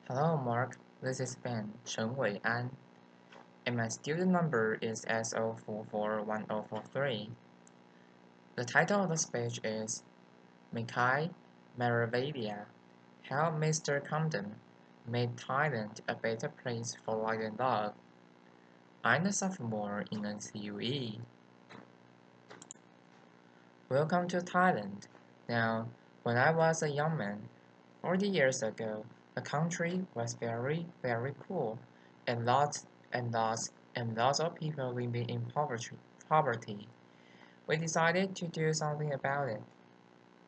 Hello, Mark. This is Ben Chen Wei An, and my student number is SO441043. The title of the speech is Mechai, Viravaidya, How Mr. Camden Made Thailand a Better Place for Light and Love. I'm a sophomore in NCUE. Welcome to Thailand. Now, when I was a young man, 40 years ago, the country was very, very cool, and lots of people living in poverty. We decided to do something about it,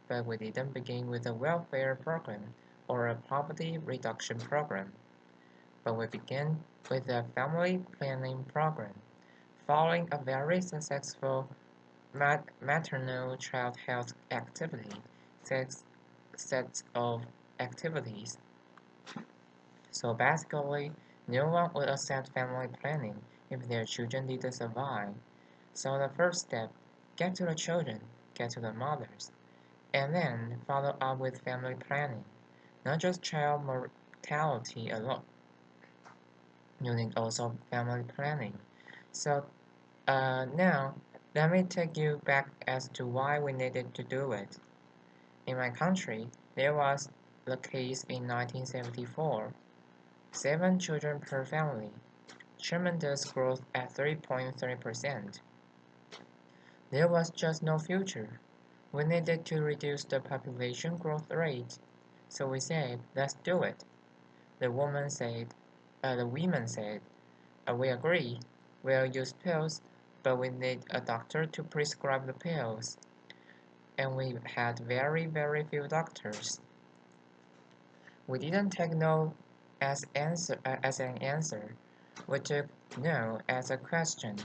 but we didn't begin with a welfare program or a poverty reduction program, but we began with a family planning program, following a very successful maternal child health activity set of activities. So basically, no one would accept family planning if their children didn't survive. So the first step, get to the children, get to the mothers, and then follow up with family planning, not just child mortality alone. You need also family planning. So now, let me take you back as to why we needed to do it. In my country, there was the case in 1974, 7 children per family, tremendous growth at 3.3%. There was just no future. We needed to reduce the population growth rate, so we said, let's do it. The woman said, the women said, we agree. We'll use pills, but we need a doctor to prescribe the pills. And we had very, very few doctors. We didn't take no as an answer. We took no as a question.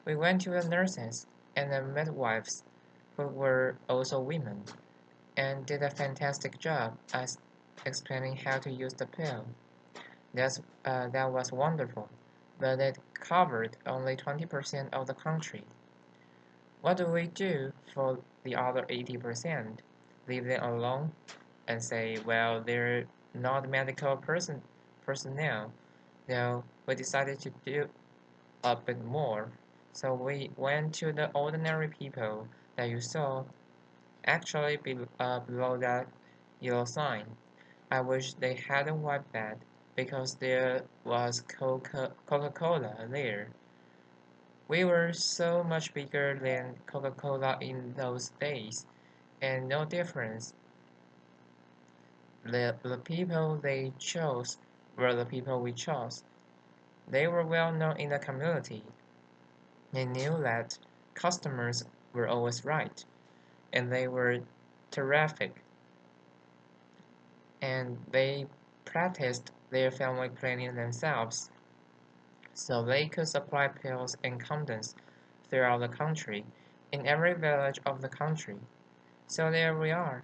We went to the nurses and the midwives, who were also women, and did a fantastic job at explaining how to use the pill. That was wonderful, but it covered only 20% of the country. What do we do for the other 80%? Leave them alone and say, well, they're not medical personnel. No, we decided to do a bit more. So we went to the ordinary people that you saw actually below that yellow sign. I wish they hadn't wiped that because there was Coca-Cola there. We were so much bigger than Coca-Cola in those days, and no difference. The people they chose were the people we chose. They were well known in the community. They knew that customers were always right, and they were terrific, and they practiced their family planning themselves, so they could supply pills and condoms throughout the country, in every village of the country. So there we are.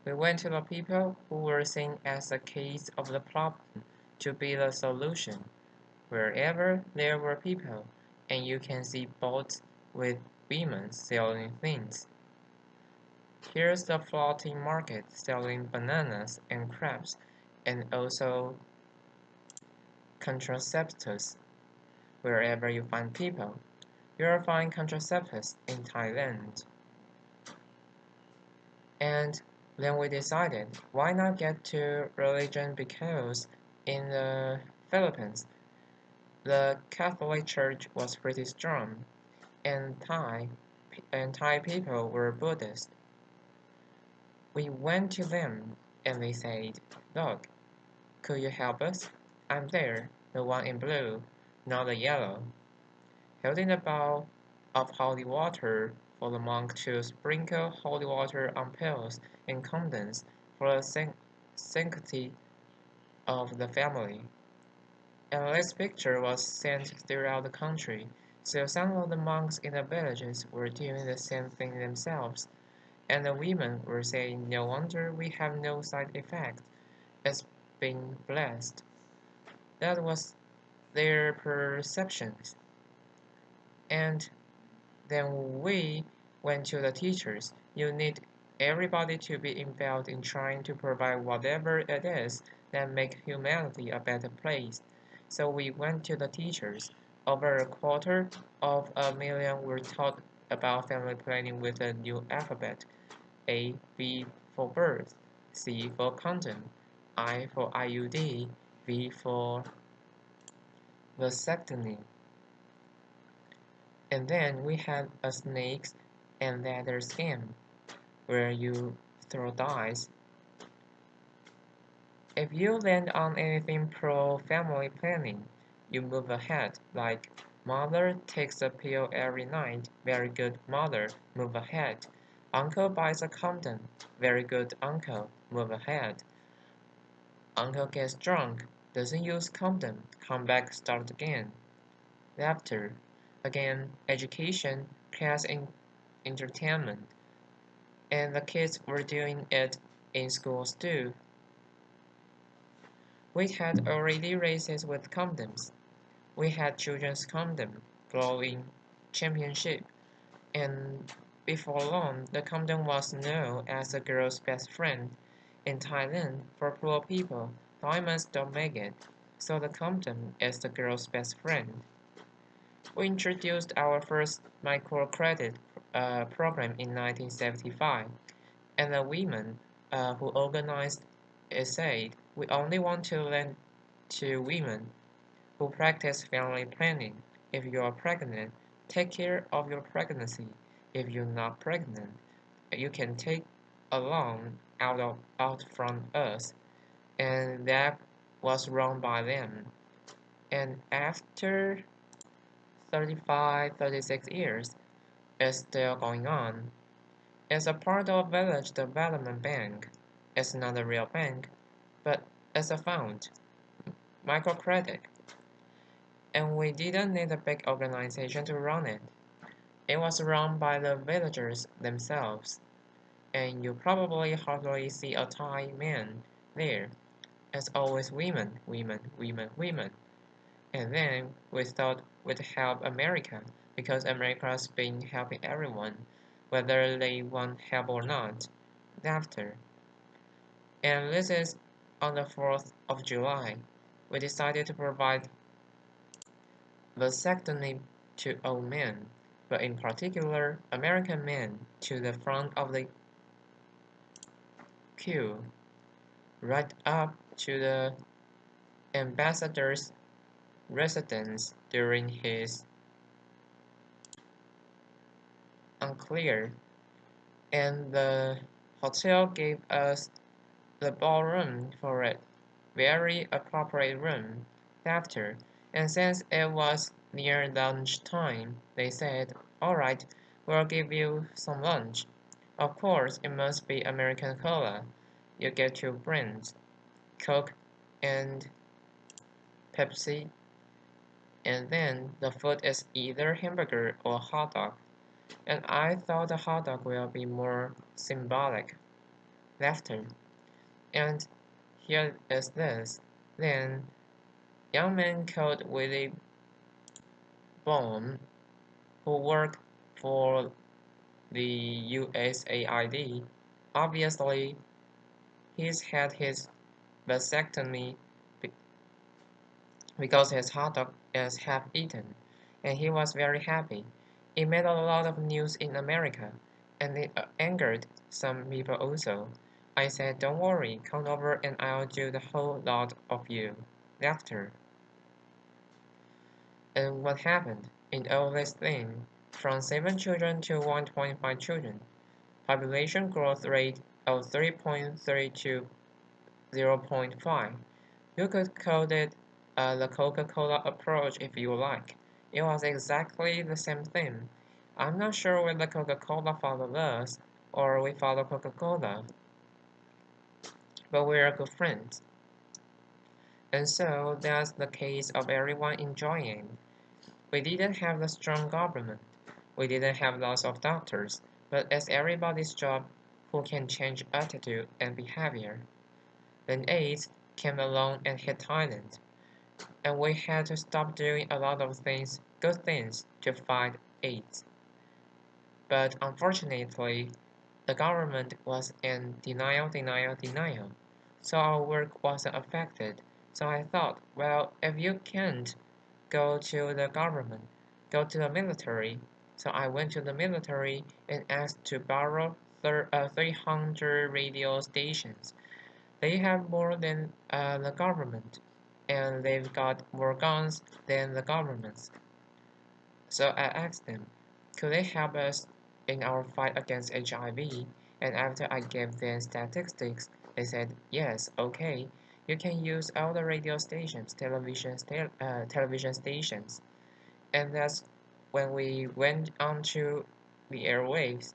We went to the people who were seen as the case of the problem to be the solution. Wherever there were people, and you can see boats with women selling things. Here's the floating market selling bananas and crabs, and also contraceptives. Wherever you find people, you'll find contraceptives in Thailand. And then we decided, why not get to religion, because in the Philippines, the Catholic Church was pretty strong, and Thai people were Buddhist. We went to them and they said, look, could you help us? I'm there, the one in blue, not the yellow, holding a bowl of holy water for the monk to sprinkle holy water on pills and condoms for the sanctity of the family. And this picture was sent throughout the country, so some of the monks in the villages were doing the same thing themselves, and the women were saying, no wonder we have no side effects, it's been blessed. That was their perceptions. And then we went to the teachers. You need everybody to be involved in trying to provide whatever it is that makes humanity a better place. So we went to the teachers. Over a quarter of a million were taught about family planning with a new alphabet. A, V for birth, C for condom, I for IUD, V for vasectomy. And then we had a snakes and ladder game where you throw dice. If you land on anything pro-family planning, you move ahead, like mother takes a pill every night, very good mother, move ahead. Uncle buys a condom, very good uncle, move ahead. Uncle gets drunk, doesn't use condom, come back, start again. Laughter, again, education, class entertainment. And the kids were doing it in schools too. We had already races with condoms. We had children's condom glowing championship, and before long the condom was known as the girl's best friend. In Thailand, for poor people, diamonds don't make it, so the condom is the girl's best friend. We introduced our first microcredit program in 1975, and the women who organized it said, "We only want to lend to women who practice family planning. If you are pregnant, take care of your pregnancy. If you're not pregnant, you can take a loan out from us." And that was wrong by them. And after 35, 36 years, it's still going on. It's a part of Village Development Bank. It's not a real bank, but it's a fund, microcredit. And we didn't need a big organization to run it. It was run by the villagers themselves. And you probably hardly see a Thai man there. It's always women, women, women, women. And then we thought we'd help America because America's been helping everyone, whether they want help or not. After. And this is on the 4th of July. We decided to provide vasectomy to old men, but in particular American men, to the front of the queue, right up to the ambassador's residence during his unclear, and the hotel gave us the ballroom for it, very appropriate room, after, and since it was near lunch time, they said, "All right, we'll give you some lunch. Of course, it must be American cola. You get two brands, Coke and Pepsi, and then the food is either hamburger or hot dog." And I thought the hot dog will be more symbolic. Laughter. And here is this. Then, young man called Willie Baum, who worked for the USAID, obviously he's had his vasectomy because his hot dog is half eaten, and he was very happy. It made a lot of news in America, and it angered some people also. I said, "Don't worry, come over and I'll do the whole lot of you." Laughter. And what happened in all this thing? From 7 children to 1.5 children. Population growth rate of 3.3 to 0.5. You could call it the Coca-Cola approach if you like. It was exactly the same thing. I'm not sure whether Coca-Cola followed us or we follow Coca-Cola, but we are good friends. And so that's the case of everyone enjoying. We didn't have the strong government. We didn't have lots of doctors, but it's everybody's job who can change attitude and behavior. Then AIDS came along and hit Thailand, and we had to stop doing a lot of things, good things, to fight AIDS. But unfortunately, the government was in denial, denial, denial. So our work wasn't affected. So I thought, well, if you can't go to the government, go to the military. So I went to the military and asked to borrow 300 radio stations. They have more than the government, and they've got more guns than the government. So I asked them, could they help us in our fight against HIV? And after I gave them statistics, they said, yes, okay, you can use all the radio stations, television stations. And that's when we went onto the airwaves.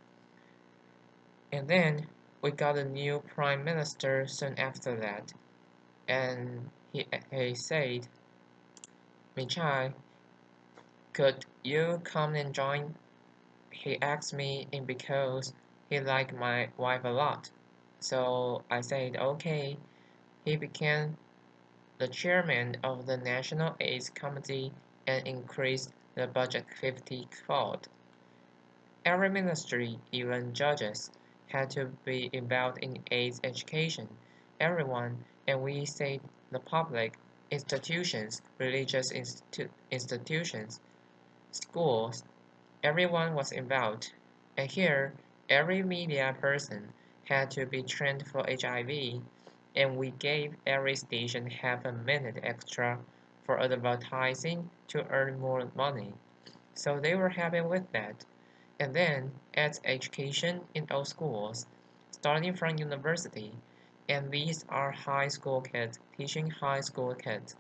And then we got a new prime minister soon after that. And he said, Mechai, could you come and join? He asked me in because he liked my wife a lot. So I said, okay. He became the chairman of the National AIDS Committee and increased the budget 50-fold. Every ministry, even judges, had to be involved in AIDS education. Everyone, and we say the public, institutions, religious institutions, schools, everyone was involved. And here, every media person had to be trained for HIV, and we gave every station half a minute extra for advertising to earn more money. So they were happy with that. And then adds education in all schools, starting from university. And these are high school kids teaching high school kids.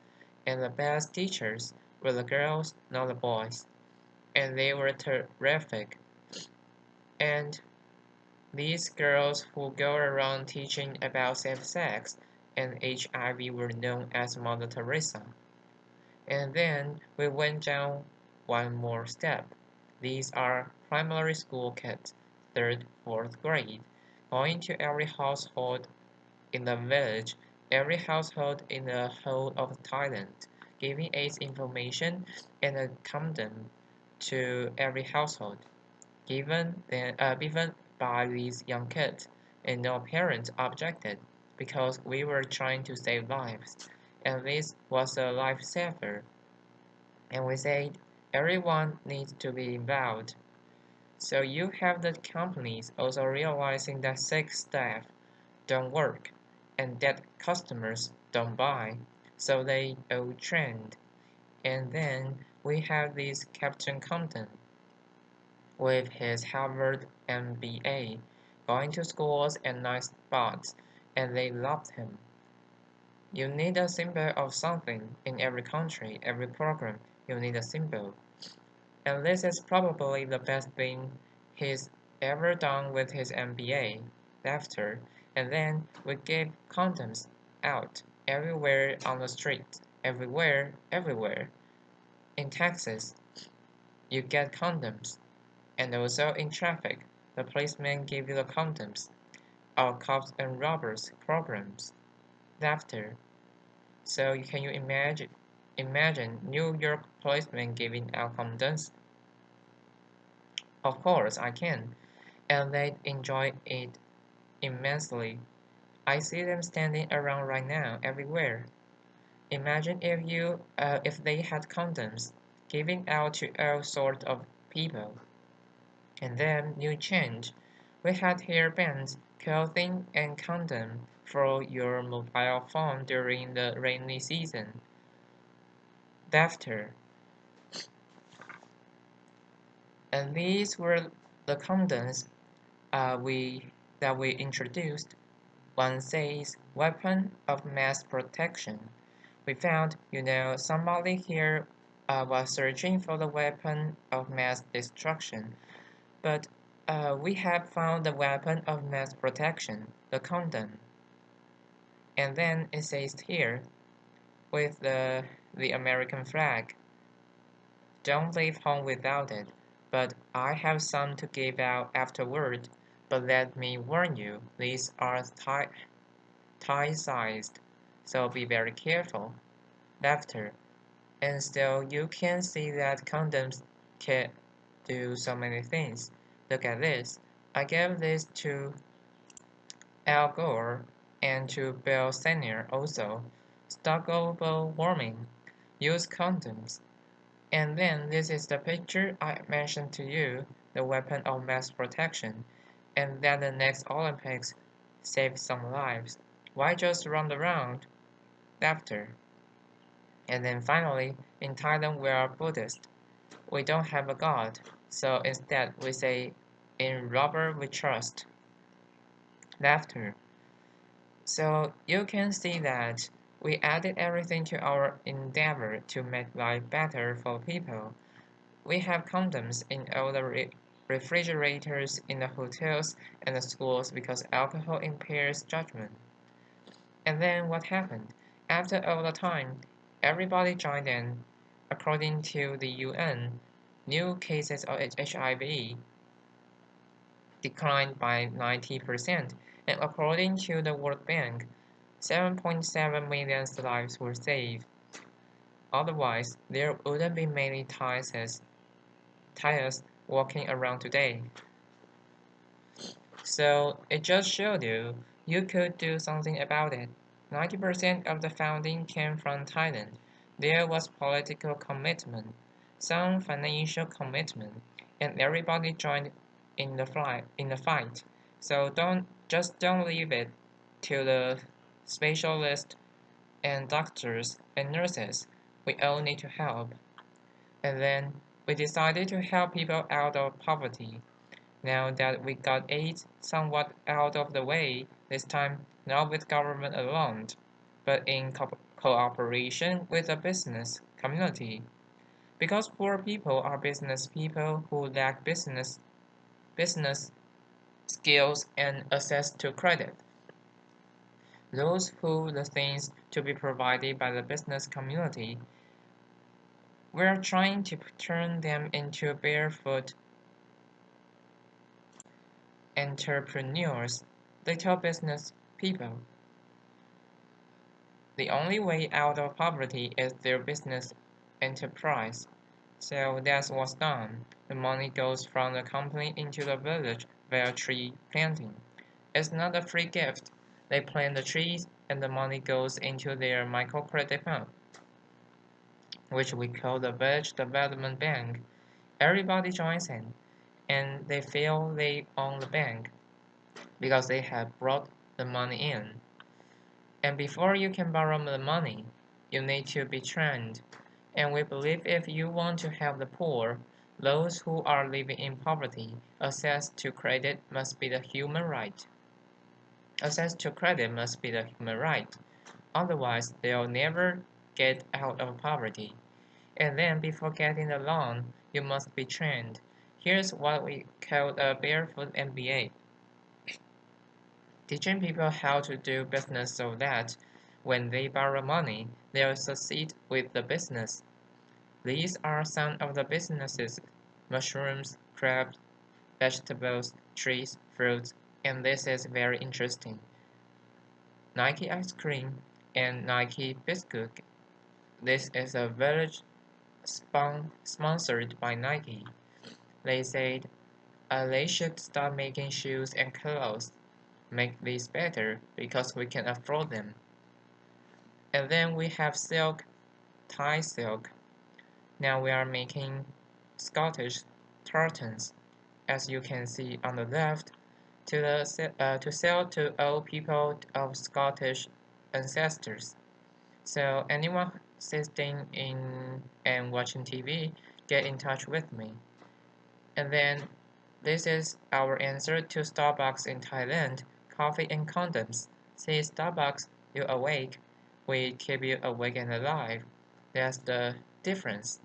And the best teachers were the girls, not the boys. And they were terrific. And these girls who go around teaching about safe sex and HIV were known as Mother Teresa. And then we went down one more step. These are primary school kids, 3rd, 4th grade, going to every household in the village, every household in the whole of Thailand, giving AIDS information and a condom to every household, given by these young kids, and no parents objected because we were trying to save lives, and this was a lifesaver. And we said everyone needs to be involved. So you have the companies also realizing that sick staff don't work and that customers don't buy, so they all trend. And then we have this Captain Compton with his Harvard MBA, going to schools and night spots, and they loved him. You need a symbol of something in every country, every program, you need a symbol. And this is probably the best thing he's ever done with his MBA. After, and then we gave condoms out everywhere on the street, everywhere, everywhere. In Texas, you get condoms, and also in traffic, the policemen give you the condoms. Our cops and robbers programs. After, so can you imagine New York policemen giving out condoms? Of course I can, and they enjoy it immensely. I see them standing around right now, everywhere. Imagine if they had condoms, giving out to all sorts of people. And then new change. We had hairbands, clothing, and condom for your mobile phone during the rainy season. After, and these were the condoms we that we introduced. One says weapon of mass protection. We found, somebody here was searching for the weapon of mass destruction, but we have found the weapon of mass protection, the condom. And then it says here, with the American flag, don't leave home without it, but I have some to give out afterward. But let me warn you, these are Thai-sized, so be very careful. Laughter. And still, you can see that condoms can do so many things. Look at this. I gave this to Al Gore and to Bill Senior also. Stop global warming. Use condoms. And then this is the picture I mentioned to you, the weapon of mass protection, and then the next Olympics save some lives. Why just run around after? And then finally, in Thailand we are Buddhist. We don't have a god, so instead we say, in rubber we trust. Laughter. So you can see that we added everything to our endeavor to make life better for people. We have condoms in all the refrigerators in the hotels and the schools because alcohol impairs judgment. And then what happened? After all the time, everybody joined in. According to the UN, new cases of HIV declined by 90%, and according to the World Bank, 7.7 million lives were saved. Otherwise, there wouldn't be many Thais walking around today. So it just showed you could do something about it. 90% of the funding came from Thailand. There was political commitment, some financial commitment, and everybody joined in the fight. So don't leave it to the specialists and doctors and nurses. We all need to help. And then we decided to help people out of poverty. Now that we got AIDS somewhat out of the way, this time not with government alone, but in cooperation with the business community. Because poor people are business people who lack business skills and access to credit. Those who the things to be provided by the business community, we're trying to turn them into barefoot entrepreneurs, little business people. The only way out of poverty is their business enterprise. So that's what's done. The money goes from the company into the village via tree planting. It's not a free gift. They plant the trees and the money goes into their microcredit fund, which we call the Village Development Bank. Everybody joins in and they feel they own the bank because they have brought the money in. And before you can borrow the money, you need to be trained. And we believe if you want to help the poor, those who are living in poverty, access to credit must be the human right. Access to credit must be the human right. Otherwise, they'll never get out of poverty. And then before getting the loan, you must be trained. Here's what we call a barefoot MBA. Teaching people how to do business so that when they borrow money, they'll succeed with the business. These are some of the businesses: mushrooms, crabs, vegetables, trees, fruits, and this is very interesting. Nike ice cream and Nike biscuit. This is a village sponsored by Nike. They said they should start making shoes and clothes. Make these better because we can afford them. And then we have silk, Thai silk. Now we are making Scottish tartans, as you can see on the left, to sell to all people of Scottish ancestors. So anyone sitting in and watching TV, get in touch with me. And then this is our answer to Starbucks in Thailand, coffee and condoms. See Starbucks, you awake. We keep you awake and alive. That's the difference.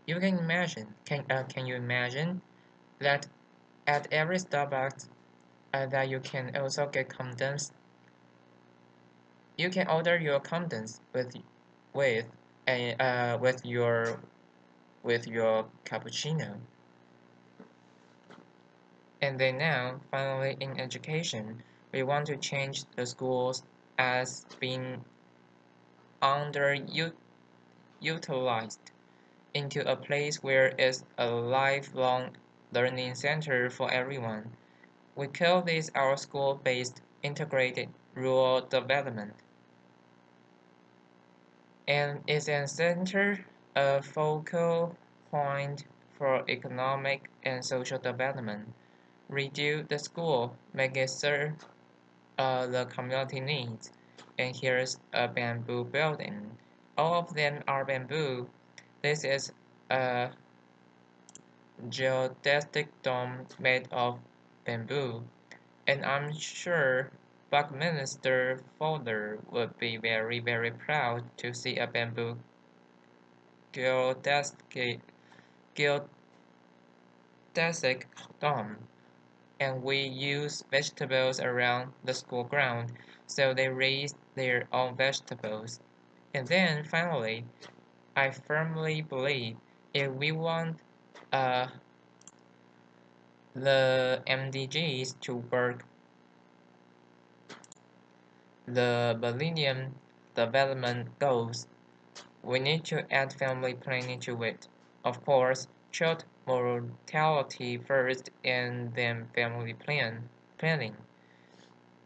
You can imagine, can you imagine that at every Starbucks that you can also get condoms? You can order your condoms with a with your cappuccino. And then now, finally in education, we want to change the schools as being underutilized into a place where it's a lifelong learning center for everyone. We call this our school-based integrated rural development, and is a center, a focal point for economic and social development. Redo the school, make it serve the community needs. And here's a bamboo building. All of them are bamboo. This is a geodesic dome made of bamboo. And I'm sure Buckminster Fuller would be very, very proud to see a bamboo geodesic, geodesic dome. And we use vegetables around the school ground, so they raise their own vegetables. And then finally, I firmly believe if we want uh, the MDGs to work, the Millennium Development Goals, we need to add family planning to it. Of course, child mortality first and then planning.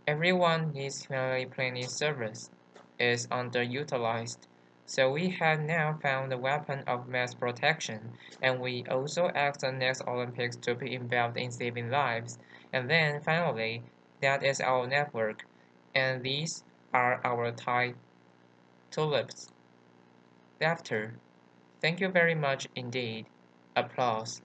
Everyone needs family planning service is underutilized. So we have now found the weapon of mass protection, and we also ask the next Olympics to be involved in saving lives. And then finally, that is our network, and these are our Thai tulips. Laughter. Thank you very much indeed. Applause.